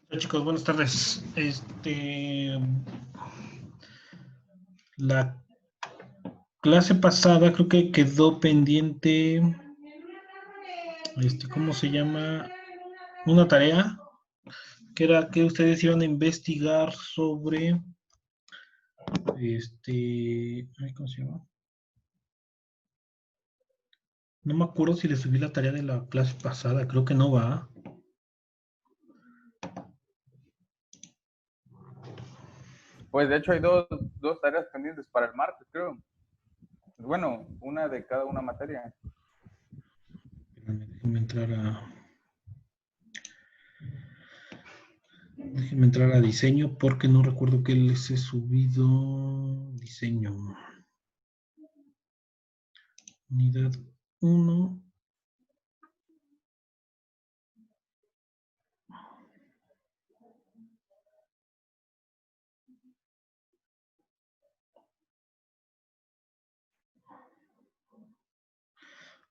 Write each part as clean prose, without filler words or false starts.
Hola chicos, buenas tardes. La clase pasada creo que quedó pendiente, ¿cómo se llama? Una tarea que era que ustedes iban a investigar sobre, ¿cómo se llama? No me acuerdo si les subí la tarea de la clase pasada, creo que no va. Pues de hecho hay dos tareas pendientes para el martes, creo. Bueno, una de cada una materia. Déjenme entrar a diseño porque no recuerdo que les he subido diseño. Unidad 1.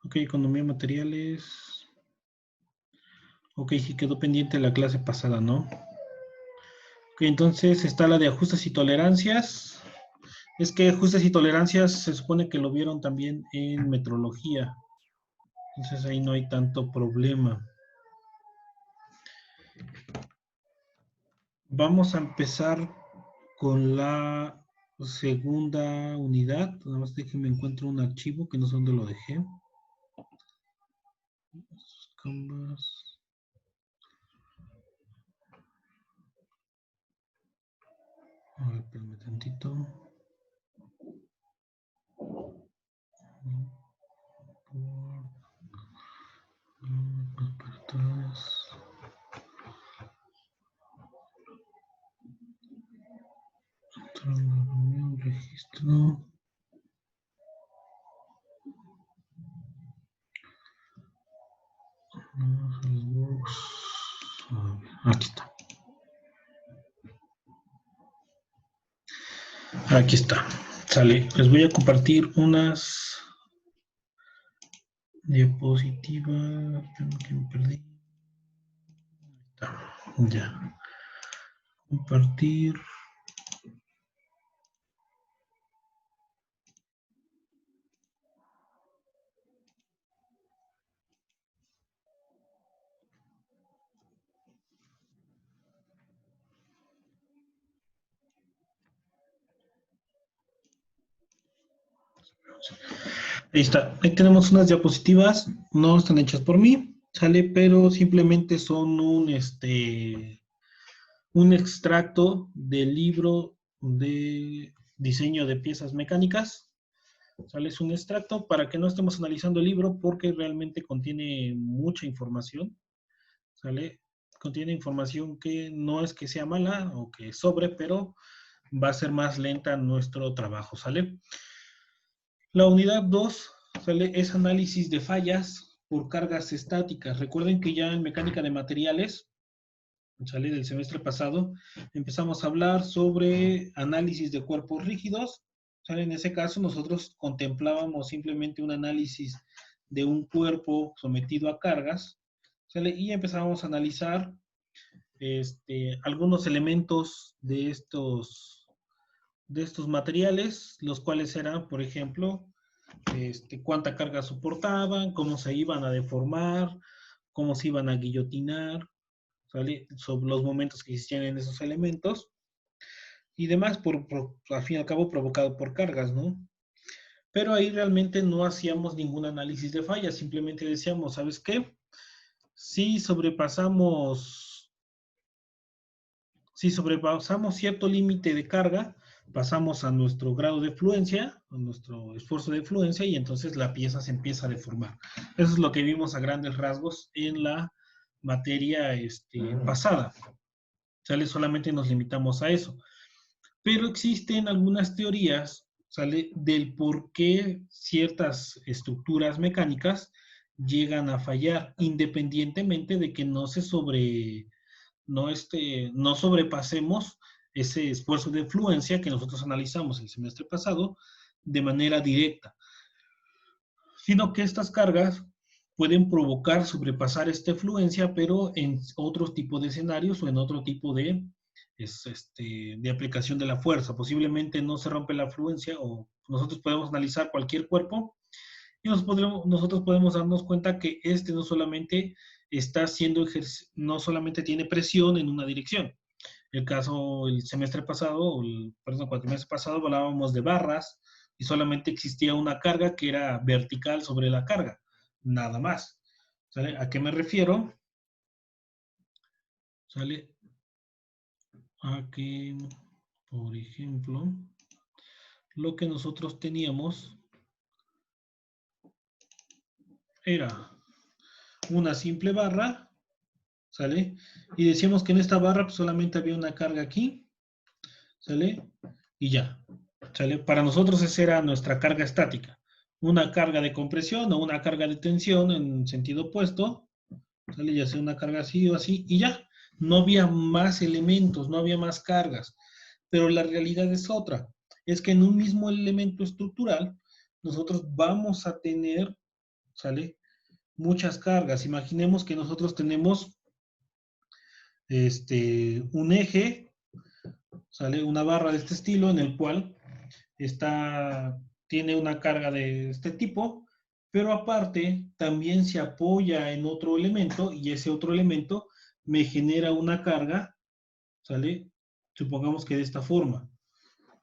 Ok, economía de materiales. Ok, sí quedó pendiente la clase pasada, ¿no? Ok, entonces está la de ajustes y tolerancias. Es que ajustes y tolerancias se supone que lo vieron también en metrología. Entonces ahí no hay tanto problema. Vamos a empezar con la segunda unidad. Nada más déjenme encuentro un archivo que no sé dónde lo dejé. Canvas. A ver, espérame tantito. Para atrás. Registro. Aquí está. Aquí está. Sale. Les voy a compartir unas diapositivas. Que me perdí. Ya. Compartir. Ahí está. Ahí tenemos unas diapositivas. No están hechas por mí. Sale, pero simplemente son un extracto del libro de diseño de piezas mecánicas. ¿Sale? Es un extracto para que no estemos analizando el libro porque realmente contiene mucha información. ¿Sale? Contiene información que no es que sea mala o que sobre, pero va a ser más lenta nuestro trabajo. ¿Sale? La unidad 2, ¿sale? Es análisis de fallas por cargas estáticas. Recuerden que ya en mecánica de materiales, ¿sale? Del semestre pasado, empezamos a hablar sobre análisis de cuerpos rígidos. ¿Sale? En ese caso nosotros contemplábamos simplemente un análisis de un cuerpo sometido a cargas, ¿sale? Y empezábamos a analizar algunos elementos de estos materiales, los cuales eran, por ejemplo, cuánta carga soportaban, cómo se iban a deformar, cómo se iban a guillotinar, ¿sale? Sobre los momentos que existían en esos elementos y demás, al fin y al cabo provocado por cargas, ¿no? Pero ahí realmente no hacíamos ningún análisis de fallas, simplemente decíamos, ¿sabes qué? Si sobrepasamos cierto límite de carga, pasamos a nuestro grado de fluencia, a nuestro esfuerzo de fluencia, y entonces la pieza se empieza a deformar. Eso es lo que vimos a grandes rasgos en la materia pasada. ¿Sale? Solamente nos limitamos a eso. Pero existen algunas teorías, ¿sale? Del por qué ciertas estructuras mecánicas llegan a fallar, independientemente de que no sobrepasemos ese esfuerzo de fluencia que nosotros analizamos el semestre pasado de manera directa, sino que estas cargas pueden provocar sobrepasar esta fluencia, pero en otro tipo de escenarios o en otro tipo de aplicación de la fuerza. Posiblemente no se rompe la fluencia o nosotros podemos analizar cualquier cuerpo y nosotros podemos darnos cuenta que no solamente no solamente tiene presión en una dirección. El semestre pasado, perdón, cuatrimestre pasado hablábamos de barras y solamente existía una carga que era vertical sobre la carga, nada más. ¿Sale? ¿A qué me refiero? ¿Sale? A que, por ejemplo, lo que nosotros teníamos era una simple barra, ¿sale? Y decíamos que en esta barra pues, solamente había una carga aquí, ¿sale? Y ya, ¿sale? Para nosotros esa era nuestra carga estática. Una carga de compresión o una carga de tensión en sentido opuesto, ¿sale? Ya sea una carga así o así, y ya. No había más elementos, no había más cargas. Pero la realidad es otra. Es que en un mismo elemento estructural, nosotros vamos a tener, ¿sale? Muchas cargas. Imaginemos que nosotros tenemos un eje, ¿sale? Una barra de este estilo en el cual tiene una carga de este tipo, pero aparte también se apoya en otro elemento y ese otro elemento me genera una carga, ¿sale? Supongamos que de esta forma,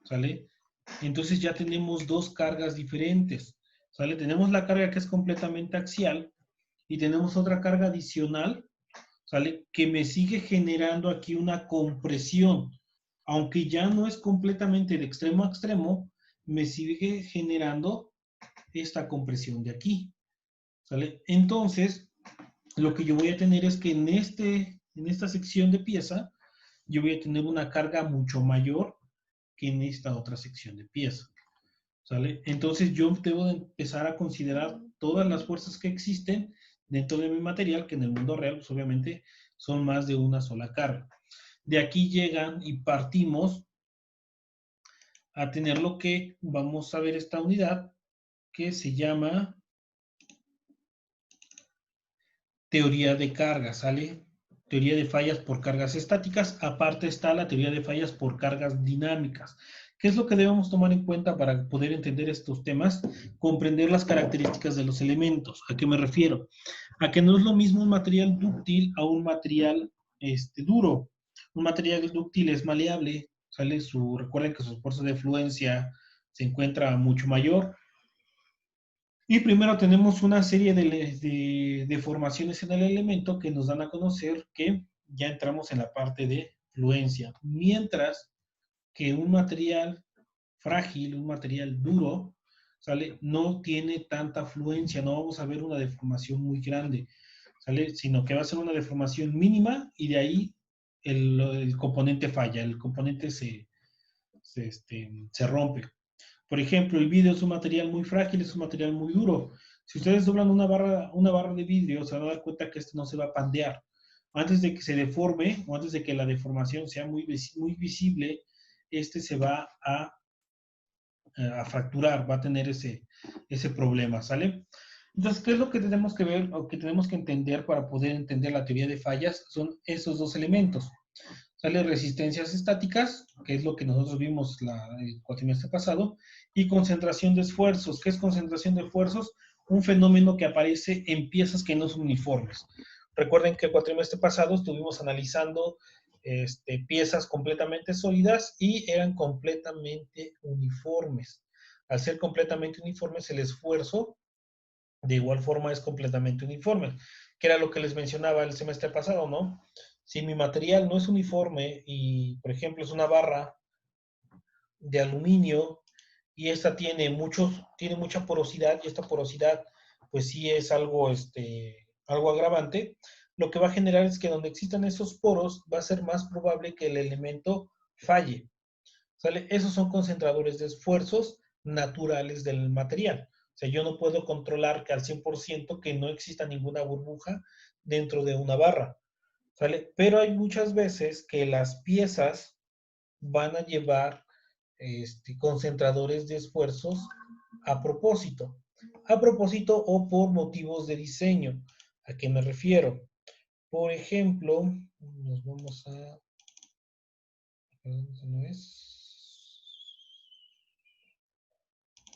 ¿sale? Entonces ya tenemos dos cargas diferentes, ¿sale? Tenemos la carga que es completamente axial y tenemos otra carga adicional, ¿sale? Que me sigue generando aquí una compresión, aunque ya no es completamente de extremo a extremo, me sigue generando esta compresión de aquí, ¿sale? Entonces, lo que yo voy a tener es que en esta sección de pieza, yo voy a tener una carga mucho mayor que en esta otra sección de pieza, ¿sale? Entonces, yo debo de empezar a considerar todas las fuerzas que existen dentro de mi material, que en el mundo real, pues obviamente, son más de una sola carga. De aquí llegan y partimos a tener lo que vamos a ver esta unidad que se llama teoría de cargas, ¿sale? Teoría de fallas por cargas estáticas. Aparte está la teoría de fallas por cargas dinámicas. ¿Qué es lo que debemos tomar en cuenta para poder entender estos temas? Comprender las características de los elementos. ¿A qué me refiero? A que no es lo mismo un material dúctil a un material duro. Un material dúctil es maleable, ¿sale? Recuerden que su esfuerzo de fluencia se encuentra mucho mayor. Y primero tenemos una serie de deformaciones en el elemento que nos dan a conocer que ya entramos en la parte de fluencia. Mientras que un material frágil, un material duro, ¿sale? No tiene tanta fluencia, no vamos a ver una deformación muy grande, ¿sale? Sino que va a ser una deformación mínima y de ahí el componente falla, el componente se rompe. Por ejemplo, el vidrio es un material muy frágil, es un material muy duro. Si ustedes doblan una barra de vidrio, se van a dar cuenta que este no se va a pandear. Antes de que se deforme o antes de que la deformación sea muy visible, este se va a fracturar, va a tener ese problema, ¿sale? Entonces, ¿qué es lo que tenemos que ver o que tenemos que entender para poder entender la teoría de fallas? Son esos dos elementos. Sale resistencias estáticas, que es lo que nosotros vimos el cuatrimestre pasado, y concentración de esfuerzos. ¿Qué es concentración de esfuerzos? Un fenómeno que aparece en piezas que no son uniformes. Recuerden que el cuatrimestre pasado estuvimos analizando piezas completamente sólidas y eran completamente uniformes. Al ser completamente uniformes, el esfuerzo de igual forma es completamente uniforme, que era lo que les mencionaba el semestre pasado, ¿no? Si mi material no es uniforme y, por ejemplo, es una barra de aluminio y esta tiene mucha porosidad y esta porosidad, pues sí es algo agravante, lo que va a generar es que donde existan esos poros va a ser más probable que el elemento falle. ¿Sale? Esos son concentradores de esfuerzos naturales del material. O sea, yo no puedo controlar que al 100% que no exista ninguna burbuja dentro de una barra. ¿Sale? Pero hay muchas veces que las piezas van a llevar concentradores de esfuerzos a propósito. A propósito o por motivos de diseño. ¿A qué me refiero? Por ejemplo, nos vamos a... Perdón, eso no es.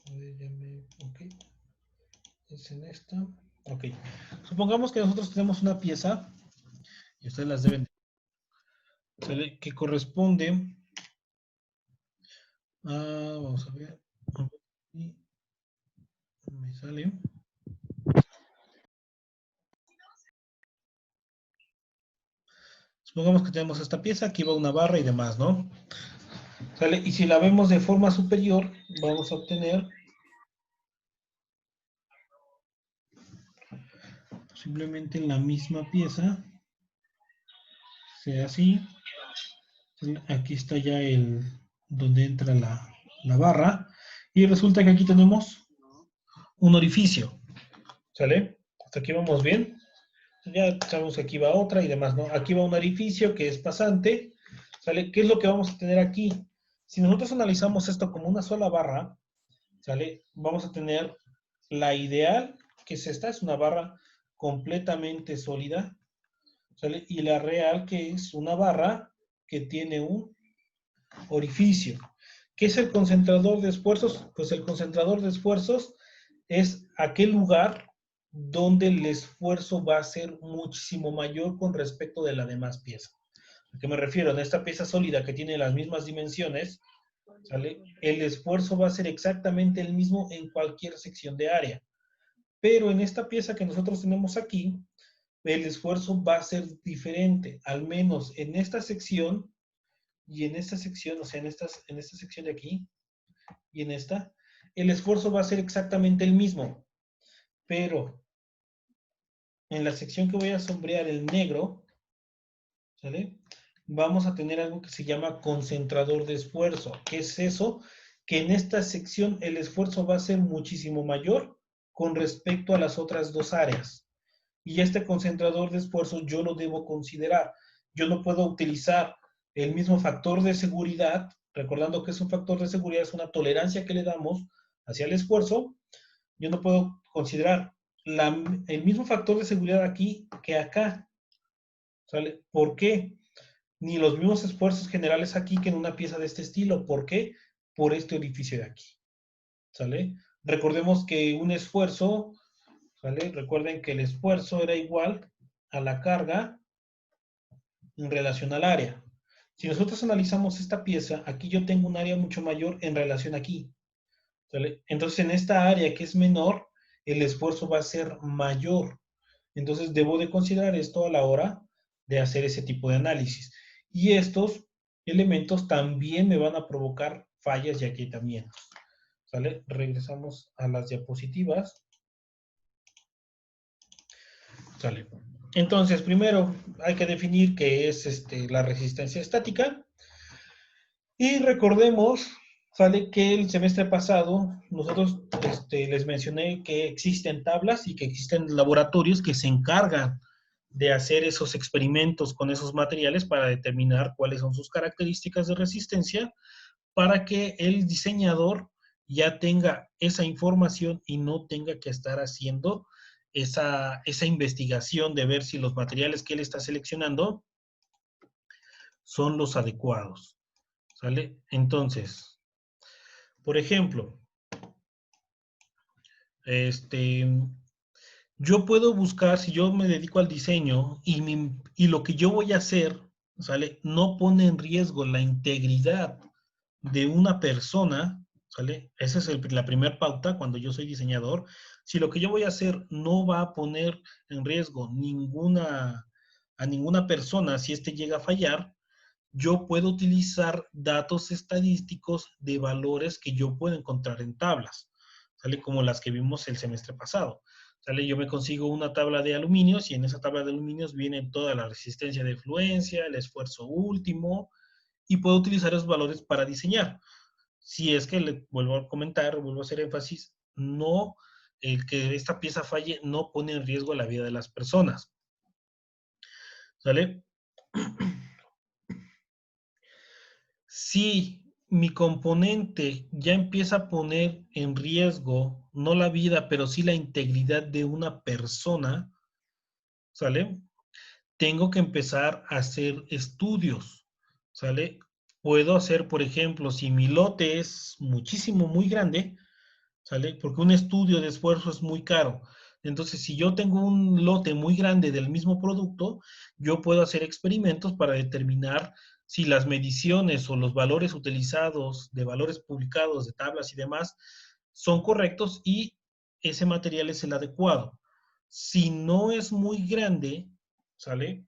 A ver, ya me... Ok. Es en esta. Ok. Supongamos que nosotros tenemos una pieza, y ustedes las deben, que corresponde a... Vamos a ver. Y me sale. Supongamos que tenemos esta pieza, aquí va una barra y demás, ¿no? ¿Sale? Y si la vemos de forma superior, vamos a obtener simplemente la misma pieza, sea así. Aquí está ya el donde entra la barra. Y resulta que aquí tenemos un orificio. ¿Sale? Hasta aquí vamos bien. Ya sabemos que aquí va otra y demás, ¿no? Aquí va un orificio que es pasante. ¿Sale? ¿Qué es lo que vamos a tener aquí? Si nosotros analizamos esto como una sola barra, ¿sale? Vamos a tener la ideal, que es esta, es una barra completamente sólida, ¿sale? Y la real, que es una barra que tiene un orificio. ¿Qué es el concentrador de esfuerzos? Pues el concentrador de esfuerzos es aquel lugar donde el esfuerzo va a ser muchísimo mayor con respecto de la demás pieza. ¿A qué me refiero? En esta pieza sólida que tiene las mismas dimensiones, ¿sale? El esfuerzo va a ser exactamente el mismo en cualquier sección de área. Pero en esta pieza que nosotros tenemos aquí, el esfuerzo va a ser diferente, al menos en esta sección y en esta sección, o sea, en esta sección de aquí y en esta, el esfuerzo va a ser exactamente el mismo. Pero en la sección que voy a sombrear el negro, ¿sale? Vamos a tener algo que se llama concentrador de esfuerzo. ¿Qué es eso? Que en esta sección el esfuerzo va a ser muchísimo mayor con respecto a las otras dos áreas. Y este concentrador de esfuerzo yo lo debo considerar. Yo no puedo utilizar el mismo factor de seguridad, recordando que es un factor de seguridad, es una tolerancia que le damos hacia el esfuerzo. Yo no puedo considerar el mismo factor de seguridad aquí que acá. ¿Sale? ¿Por qué? Ni los mismos esfuerzos generales aquí que en una pieza de este estilo. ¿Por qué? Por este orificio de aquí. ¿Sale? Recordemos que un esfuerzo, ¿sale? Recuerden que el esfuerzo era igual a la carga en relación al área. Si nosotros analizamos esta pieza, aquí yo tengo un área mucho mayor en relación aquí. ¿Sale? Entonces, en esta área que es menor, el esfuerzo va a ser mayor. Entonces, debo de considerar esto a la hora de hacer ese tipo de análisis. Y estos elementos también me van a provocar fallas y aquietamientos. ¿Sale? Regresamos a las diapositivas. ¿Sale? Entonces, primero hay que definir qué es la resistencia estática. Y recordemos, ¿sale? Que el semestre pasado nosotros les mencioné que existen tablas y que existen laboratorios que se encargan de hacer esos experimentos con esos materiales para determinar cuáles son sus características de resistencia para que el diseñador ya tenga esa información y no tenga que estar haciendo esa investigación de ver si los materiales que él está seleccionando son los adecuados. ¿Sale? Entonces, por ejemplo, yo puedo buscar, si yo me dedico al diseño y lo que yo voy a hacer, ¿sale? No pone en riesgo la integridad de una persona, ¿sale? Esa es la primera pauta cuando yo soy diseñador. Si lo que yo voy a hacer no va a poner en riesgo a ninguna persona, si llega a fallar, yo puedo utilizar datos estadísticos de valores que yo puedo encontrar en tablas, ¿sale? Como las que vimos el semestre pasado. ¿sale? Yo me consigo una tabla de aluminios y en esa tabla de aluminios viene toda la resistencia de fluencia, el esfuerzo último, y puedo utilizar esos valores para diseñar. Si es que le vuelvo a comentar, vuelvo a hacer énfasis, no, el que esta pieza falle no pone en riesgo la vida de las personas. ¿Sale? Si mi componente ya empieza a poner en riesgo, no la vida, pero sí la integridad de una persona, ¿sale? Tengo que empezar a hacer estudios, ¿sale? Puedo hacer, por ejemplo, si mi lote es muchísimo, muy grande, ¿sale? Porque un estudio de esfuerzo es muy caro. Entonces, si yo tengo un lote muy grande del mismo producto, yo puedo hacer experimentos para determinar si las mediciones o los valores utilizados de valores publicados de tablas y demás son correctos y ese material es el adecuado. Si no es muy grande, ¿sale?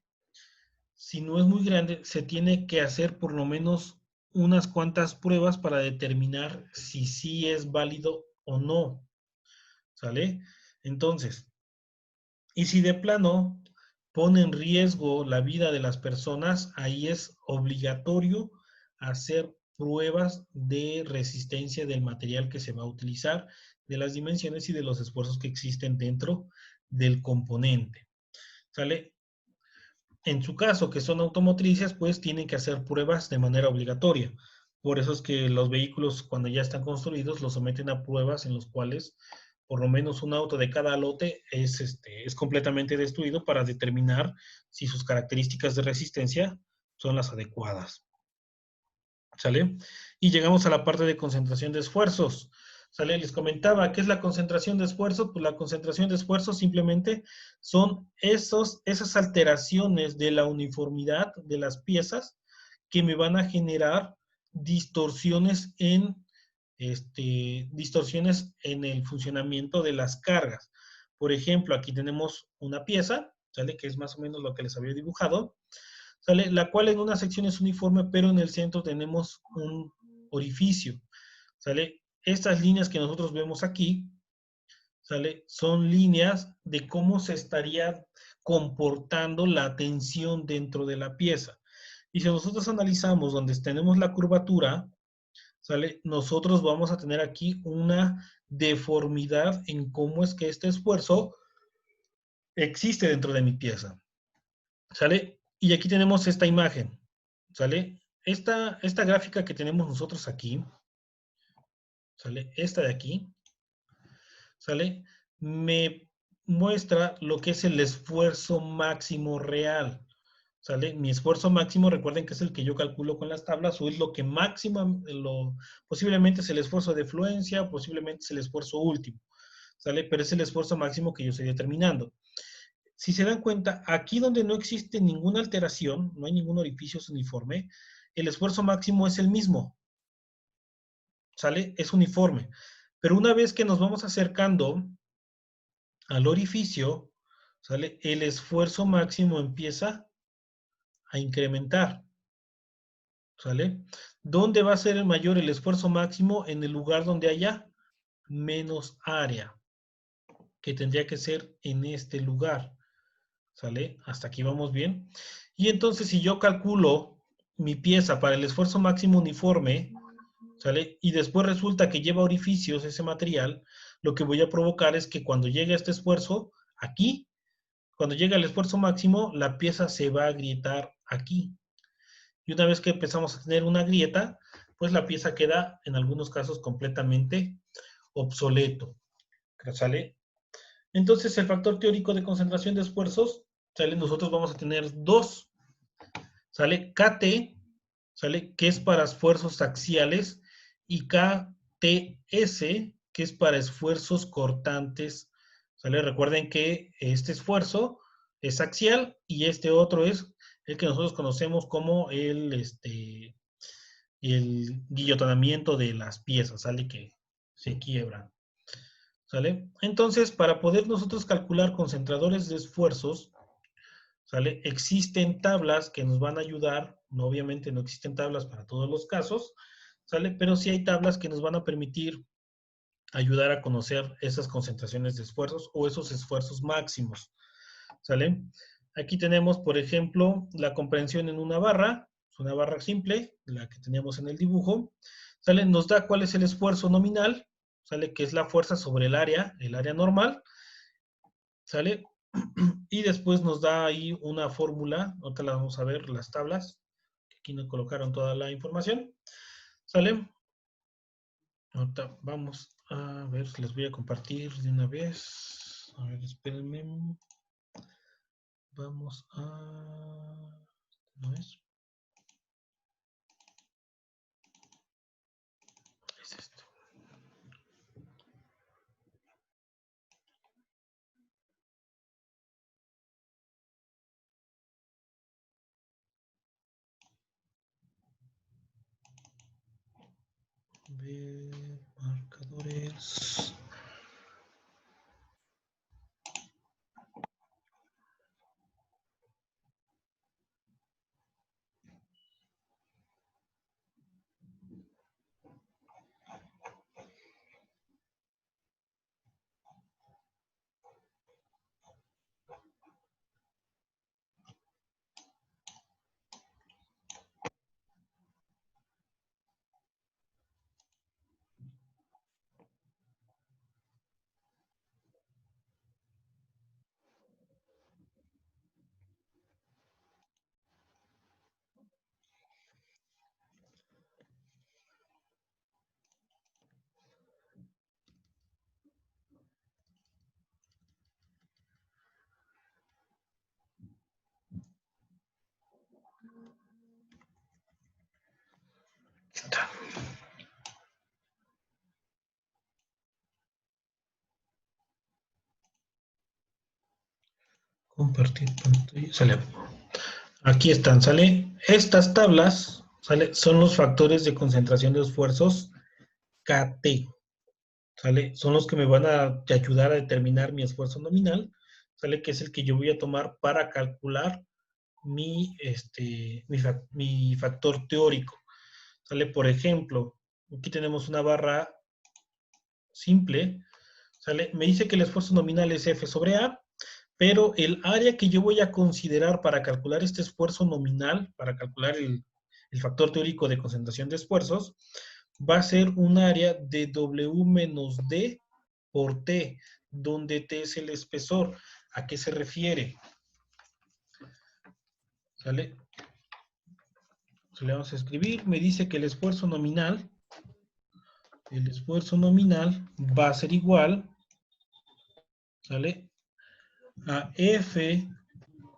Si no es muy grande, se tiene que hacer por lo menos unas cuantas pruebas para determinar si sí es válido o no, ¿sale? Entonces, y si de plano pone en riesgo la vida de las personas, ahí es obligatorio hacer pruebas de resistencia del material que se va a utilizar, de las dimensiones y de los esfuerzos que existen dentro del componente, ¿sale? En su caso, que son automotrices, pues tienen que hacer pruebas de manera obligatoria. Por eso es que los vehículos, cuando ya están construidos, los someten a pruebas en los cuales por lo menos un auto de cada lote es completamente destruido para determinar si sus características de resistencia son las adecuadas. ¿Sale? Y llegamos a la parte de concentración de esfuerzos. ¿Sale? Les comentaba, ¿qué es la concentración de esfuerzos? Pues la concentración de esfuerzos simplemente son esas alteraciones de la uniformidad de las piezas que me van a generar distorsiones distorsiones en el funcionamiento de las cargas. Por ejemplo, aquí tenemos una pieza, ¿sale? Que es más o menos lo que les había dibujado. ¿Sale? La cual en una sección es uniforme, pero en el centro tenemos un orificio, ¿sale? Estas líneas que nosotros vemos aquí, ¿sale? Son líneas de cómo se estaría comportando la tensión dentro de la pieza. Y si nosotros analizamos donde tenemos la curvatura, ¿sale? Nosotros vamos a tener aquí una deformidad en cómo es que este esfuerzo existe dentro de mi pieza. ¿Sale? Y aquí tenemos esta imagen, ¿sale? Esta gráfica que tenemos nosotros aquí, ¿sale? Esta de aquí, ¿sale? Me muestra lo que es el esfuerzo máximo real, ¿sale? Mi esfuerzo máximo, recuerden que es el que yo calculo con las tablas, o es lo que máximo, posiblemente es el esfuerzo de fluencia, posiblemente es el esfuerzo último, ¿sale? Pero es el esfuerzo máximo que yo estoy determinando. Si se dan cuenta, aquí donde no existe ninguna alteración, no hay ningún orificio uniforme, el esfuerzo máximo es el mismo, ¿sale? Es uniforme. Pero una vez que nos vamos acercando al orificio, ¿sale? El esfuerzo máximo empieza a incrementar, ¿sale? ¿Dónde va a ser el mayor el esfuerzo máximo? En el lugar donde haya menos área, que tendría que ser en este lugar. ¿Sale? Hasta aquí vamos bien. Y entonces si yo calculo mi pieza para el esfuerzo máximo uniforme, ¿sale? Y después resulta que lleva orificios ese material, lo que voy a provocar es que cuando llegue este esfuerzo, aquí, cuando llegue el esfuerzo máximo, la pieza se va a agrietar aquí. Y una vez que empezamos a tener una grieta, pues la pieza queda en algunos casos completamente obsoleto. ¿Sale? Entonces, el factor teórico de concentración de esfuerzos, ¿sale? Nosotros vamos a tener dos, ¿sale? KT, ¿sale? Que es para esfuerzos axiales, y KTS, que es para esfuerzos cortantes, ¿sale? Recuerden que este esfuerzo es axial y este otro es el que nosotros conocemos como el guillotinamiento de las piezas, ¿sale? Que se quiebran. ¿Sale? Entonces, para poder nosotros calcular concentradores de esfuerzos, ¿sale? Existen tablas que nos van a ayudar, no, obviamente no existen tablas para todos los casos, ¿sale? Pero sí hay tablas que nos van a permitir ayudar a conocer esas concentraciones de esfuerzos o esos esfuerzos máximos, ¿sale? Aquí tenemos, por ejemplo, la comprensión en una barra simple, la que teníamos en el dibujo, ¿sale? Nos da cuál es el esfuerzo nominal, ¿sale? Que es la fuerza sobre el área normal, ¿sale? Y después nos da ahí una fórmula, ahorita la vamos a ver, las tablas, que aquí nos colocaron toda la información, ¿sale? Ahorita vamos a ver, les voy a compartir de una vez. A ver, espérenme. Vamos a... ¿No es? Es esto. Ver marcadores. Compartir pantalla. Sale. Aquí están, ¿sale? Estas tablas, ¿sale? Son los factores de concentración de esfuerzos KT, ¿sale? Son los que me van a ayudar a determinar mi esfuerzo nominal, ¿sale? Que es el que yo voy a tomar para calcular mi factor teórico, ¿sale? Por ejemplo, aquí tenemos una barra simple, ¿sale? Me dice que el esfuerzo nominal es F sobre A, pero el área que yo voy a considerar para calcular este esfuerzo nominal, para calcular el factor teórico de concentración de esfuerzos, va a ser un área de W menos D por T, donde T es el espesor. ¿A qué se refiere? ¿Sale? Le vamos a escribir, me dice que el esfuerzo nominal va a ser igual, ¿sale? A F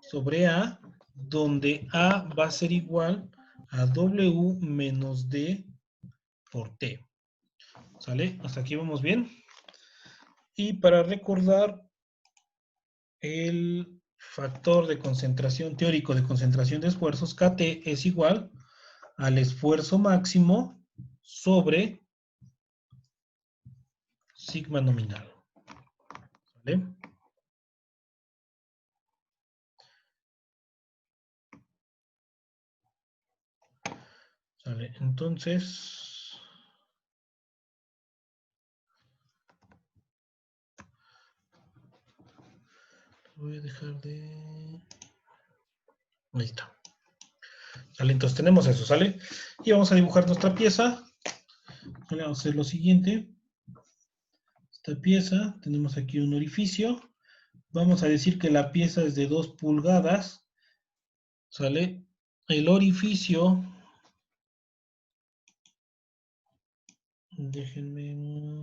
sobre A, donde A va a ser igual a W menos D por T. ¿Sale? Hasta aquí vamos bien. Y para recordar, el factor de concentración teórico de concentración de esfuerzos, KT, es igual al esfuerzo máximo sobre sigma nominal. ¿Sale? ¿Sale? Entonces, voy a dejar de... Ahí está. ¿Sale? Entonces tenemos eso, ¿sale? Y vamos a dibujar nuestra pieza. ¿Sale? Vamos a hacer lo siguiente. Esta pieza, tenemos aquí un orificio. Vamos a decir que la pieza es de 2 pulgadas. ¿Sale? El orificio... Déjenme...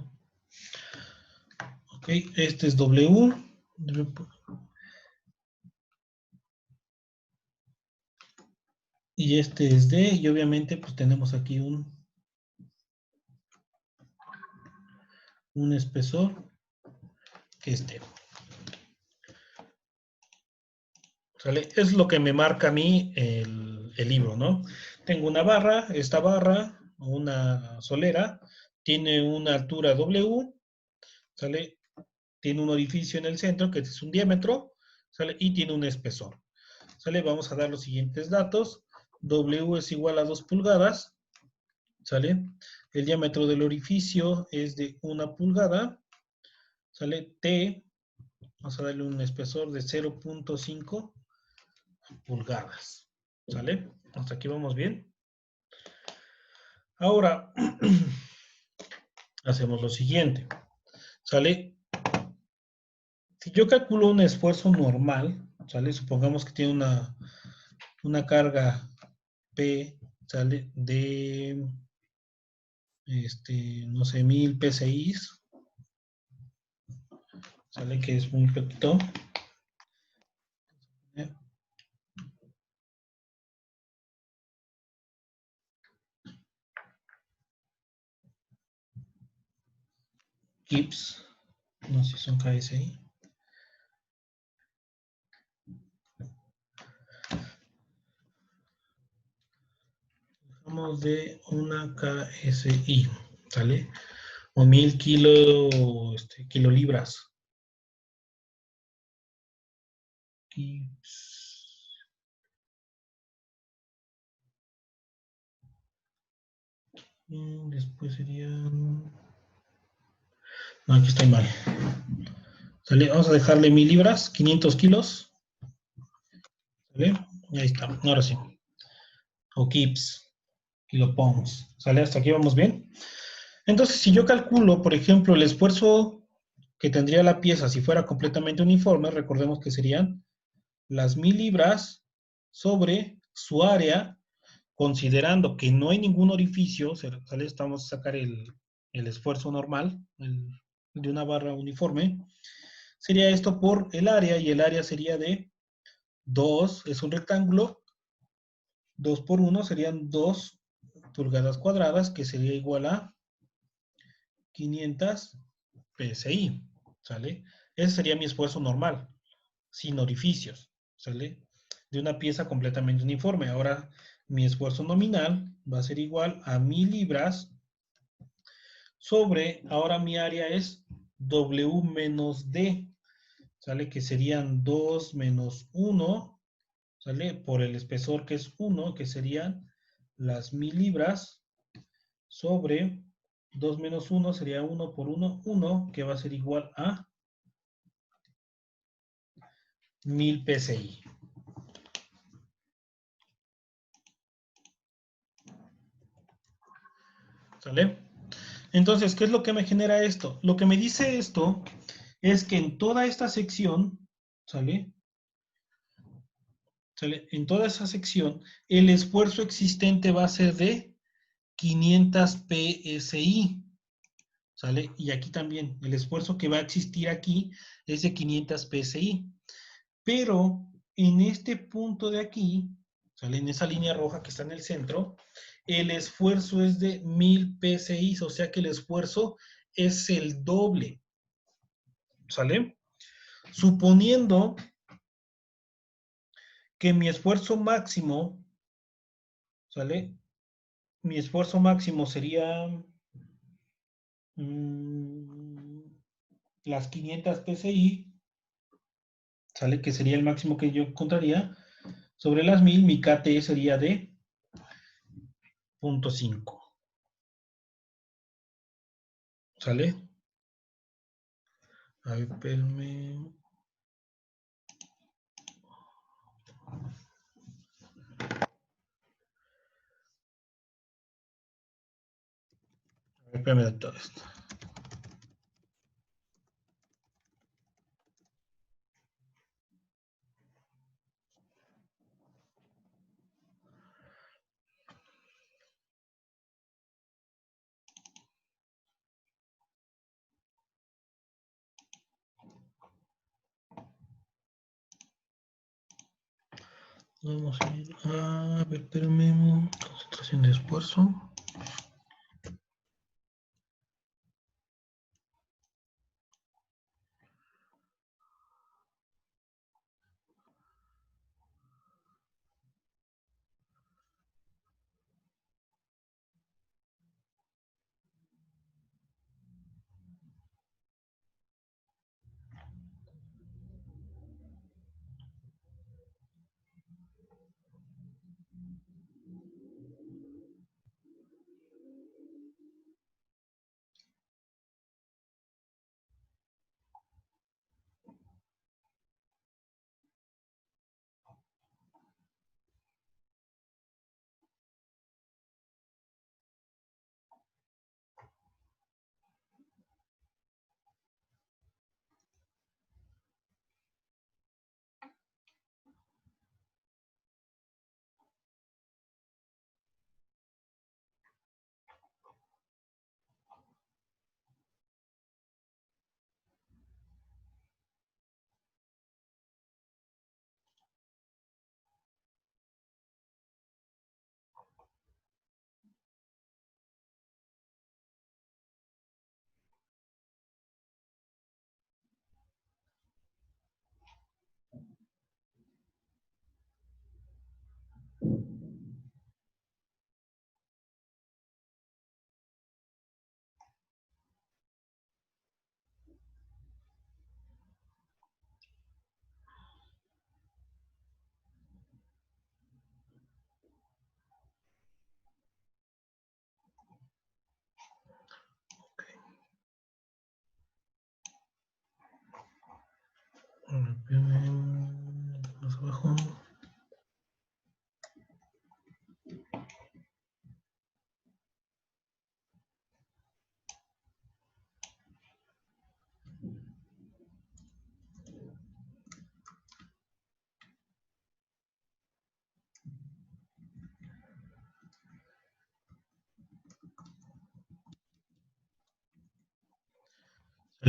Ok, este es W. Y este es D. Y obviamente pues tenemos aquí un espesor que es D. ¿Sale? Es lo que me marca a mí el libro, ¿no? Tengo una barra, esta barra, una solera, tiene una altura W, ¿sale? Tiene un orificio en el centro, que es un diámetro, ¿sale? Y tiene un espesor, ¿sale? Vamos a dar los siguientes datos. W es igual a 2 pulgadas, ¿sale? El diámetro del orificio es de 1 pulgada, ¿sale? T, vamos a darle un espesor de 0.5 pulgadas, ¿sale? Hasta aquí vamos bien. Ahora, hacemos lo siguiente, ¿sale? Si yo calculo un esfuerzo normal, ¿sale? Supongamos que tiene una carga P, ¿sale? De, no sé, 1000 PSI, ¿sale? Que es muy poquito. Gibbs, no sé si son KSI. Hablamos de una KSI, ¿sale? O 1000 kilolibras. Gibbs. Después serían... No, aquí estoy mal. ¿Sale? Vamos a dejarle 1000 libras, 500 kilos. ¿Sale? Y ahí está, ahora sí. O Gibbs, kilopounds. ¿Sale? Hasta aquí vamos bien. Entonces, si yo calculo, por ejemplo, el esfuerzo que tendría la pieza si fuera completamente uniforme, recordemos que serían las 1000 libras sobre su área, considerando que no hay ningún orificio, ¿sale? Estamos a sacar el esfuerzo normal de una barra uniforme, sería esto por el área, y el área sería de 2, es un rectángulo, 2 por 1 serían 2 pulgadas cuadradas, que sería igual a 500 PSI, ¿sale? Ese sería mi esfuerzo normal, sin orificios, ¿sale? De una pieza completamente uniforme. Ahora, mi esfuerzo nominal va a ser igual a 1000 libras sobre, ahora mi área es W menos D, ¿sale? Que serían 2 menos 1, ¿sale? Por el espesor que es 1, que serían las 1000 libras sobre 2 menos 1 sería 1 por 1, 1, que va a ser igual a 1000 PSI. ¿Sale? Entonces, ¿qué es lo que me genera esto? Lo que me dice esto es que en toda esta sección, ¿sale? ¿Sale? En toda esa sección, el esfuerzo existente va a ser de 500 PSI, ¿sale? Y aquí también, el esfuerzo que va a existir aquí es de 500 PSI. Pero en este punto de aquí, ¿sale? En esa línea roja que está en el centro, el esfuerzo es de 1000 PSI, o sea que el esfuerzo es el doble, ¿sale? Suponiendo que mi esfuerzo máximo, ¿sale? Mi esfuerzo máximo sería las 500 PSI, ¿sale? Que sería el máximo que yo encontraría. Sobre las 1000, mi KT sería de 0.5, ¿sale? A ver, espérame. Espérame todo esto. Vamos a ir a ver, espérame. Concentración de esfuerzo.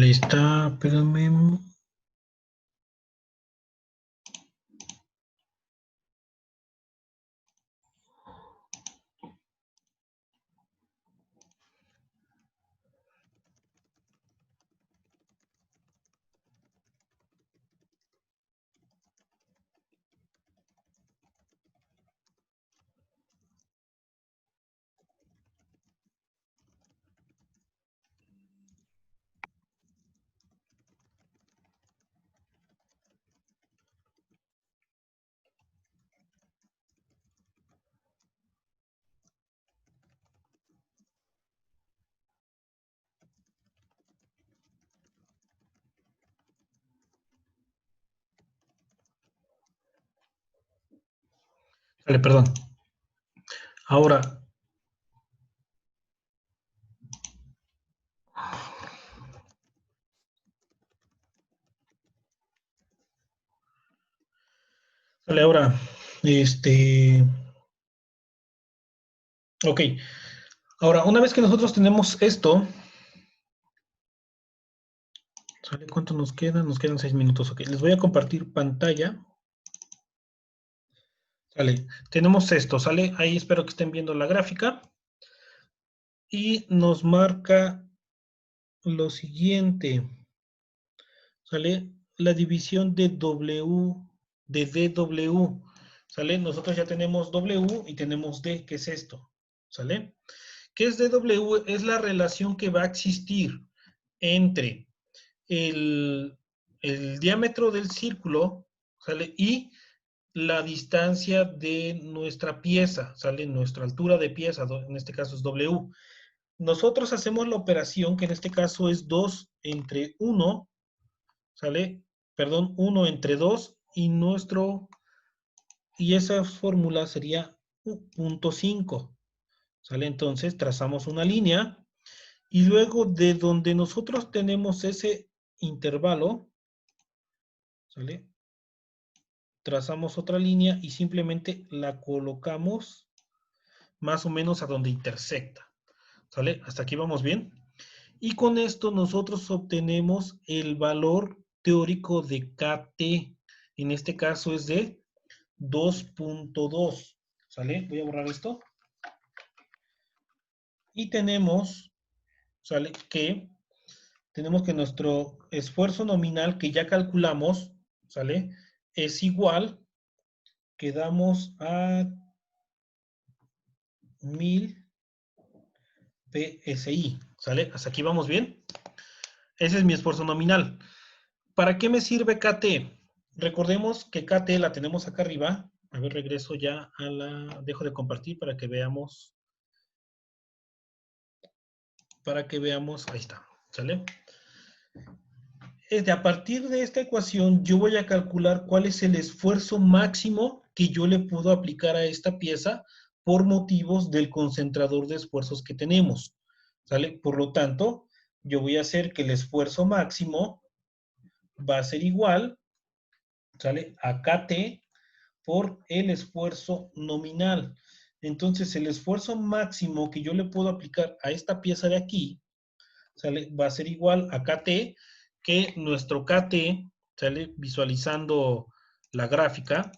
Ahí está, espérame. Vale, perdón. Ahora, vale, ahora, ok. Ahora, una vez que nosotros tenemos esto, ¿sale? ¿Cuánto nos queda? Nos quedan 6 minutos, ok. Les voy a compartir pantalla. Sale, tenemos esto, ¿sale? Ahí espero que estén viendo la gráfica. Y nos marca lo siguiente, ¿sale? La división de W, de DW, ¿sale? Nosotros ya tenemos W y tenemos D, ¿qué es esto? ¿Sale? ¿Qué es DW? Es la relación que va a existir entre el, el diámetro del círculo, ¿sale? Y la distancia de nuestra pieza, ¿sale? Nuestra altura de pieza, en este caso es W. Nosotros hacemos la operación, que en este caso es 2 entre 1, ¿sale? Perdón, 1 entre 2, y esa fórmula sería 0.5, ¿sale? Entonces trazamos una línea, y luego de donde nosotros tenemos ese intervalo, ¿sale? Trazamos otra línea y simplemente la colocamos más o menos a donde intersecta, ¿sale? Hasta aquí vamos bien. Y con esto nosotros obtenemos el valor teórico de KT. En este caso es de 2.2. ¿Sale? Voy a borrar esto. Y tenemos, ¿sale? Tenemos que nuestro esfuerzo nominal que ya calculamos, ¿sale? Es igual, quedamos a 1000 PSI, ¿sale? Hasta aquí vamos bien. Ese es mi esfuerzo nominal. ¿Para qué me sirve KT? Recordemos que KT la tenemos acá arriba. A ver, regreso ya a la... Dejo de compartir para que veamos, ahí está, ¿sale? A partir de esta ecuación, yo voy a calcular cuál es el esfuerzo máximo que yo le puedo aplicar a esta pieza por motivos del concentrador de esfuerzos que tenemos, ¿sale? Por lo tanto, yo voy a hacer que el esfuerzo máximo va a ser igual, ¿sale? A KT por el esfuerzo nominal. Entonces, el esfuerzo máximo que yo le puedo aplicar a esta pieza de aquí, ¿sale? Va a ser igual a KT, que nuestro KT, ¿sale? Visualizando la gráfica,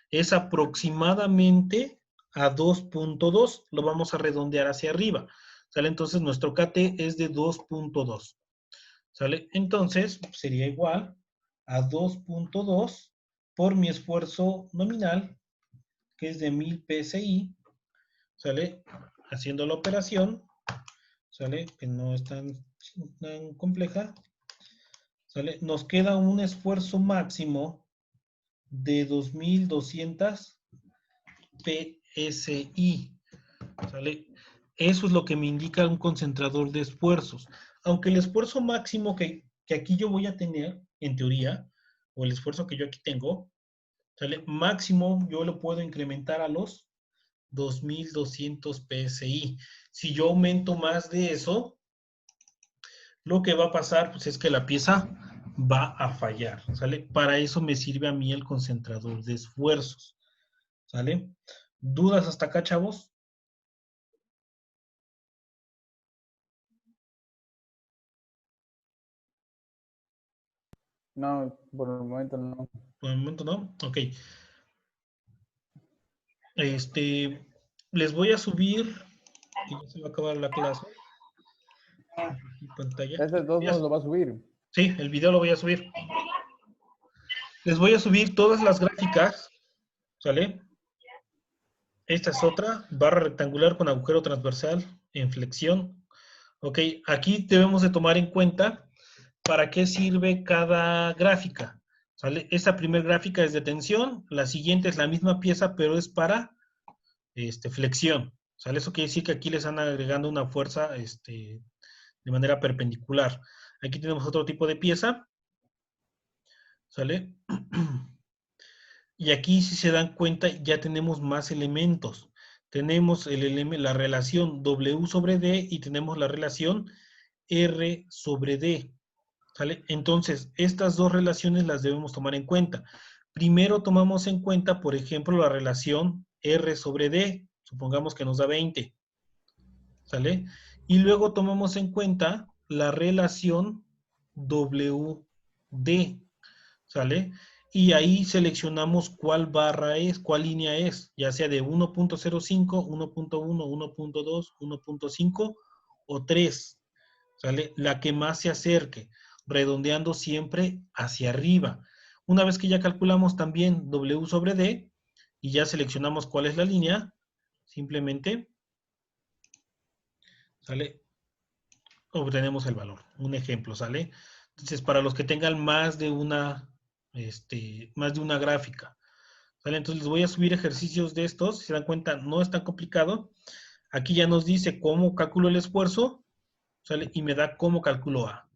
es aproximadamente a 2.2. Lo vamos a redondear hacia arriba, ¿sale? Entonces, nuestro KT es de 2.2, ¿sale? Entonces, sería igual a 2.2 por mi esfuerzo nominal, que es de 1000 PSI, ¿sale? Haciendo la operación, ¿sale? Que no es tan compleja, ¿sale? Nos queda un esfuerzo máximo de 2200 PSI, ¿sale? Eso es lo que me indica un concentrador de esfuerzos. Aunque el esfuerzo máximo que aquí yo voy a tener, en teoría, o el esfuerzo que yo aquí tengo, ¿sale? Máximo yo lo puedo incrementar a los 2200 PSI. Si yo aumento más de eso, lo que va a pasar pues, es que la pieza va a fallar, ¿sale? Para eso me sirve a mí el concentrador de esfuerzos, ¿sale? ¿Dudas hasta acá, chavos? No, por el momento no. Por el momento no. Ok. Les voy a subir, que ya se va a acabar la clase, en pantalla. Ese dos nos lo va a subir. Sí, el video lo voy a subir. Les voy a subir todas las gráficas, ¿sale? Esta es otra, barra rectangular con agujero transversal en flexión. Ok, aquí debemos de tomar en cuenta para qué sirve cada gráfica. ¿Sale? Esta primera gráfica es de tensión, la siguiente es la misma pieza, pero es para flexión. ¿Sale? Eso quiere decir que aquí le están agregando una fuerza de manera perpendicular. Aquí tenemos otro tipo de pieza. ¿Sale? Y aquí, si se dan cuenta, ya tenemos más elementos. Tenemos la relación W sobre D y tenemos la relación R sobre D. ¿Sale? Entonces, estas dos relaciones las debemos tomar en cuenta. Primero tomamos en cuenta, por ejemplo, la relación R sobre D. Supongamos que nos da 20. ¿Sale? Y luego tomamos en cuenta la relación WD. ¿Sale? Y ahí seleccionamos cuál barra es, cuál línea es, ya sea de 1.05, 1.1, 1.2, 1.5 o 3. ¿Sale? La que más se acerque, redondeando siempre hacia arriba. Una vez que ya calculamos también W sobre D y ya seleccionamos cuál es la línea, simplemente, ¿sale? Obtenemos el valor. Un ejemplo, ¿sale? Entonces, para los que tengan más de una gráfica, ¿sale? Entonces les voy a subir ejercicios de estos. Si se dan cuenta, no es tan complicado. Aquí ya nos dice cómo calculo el esfuerzo, ¿sale? Y me da cómo calculo A.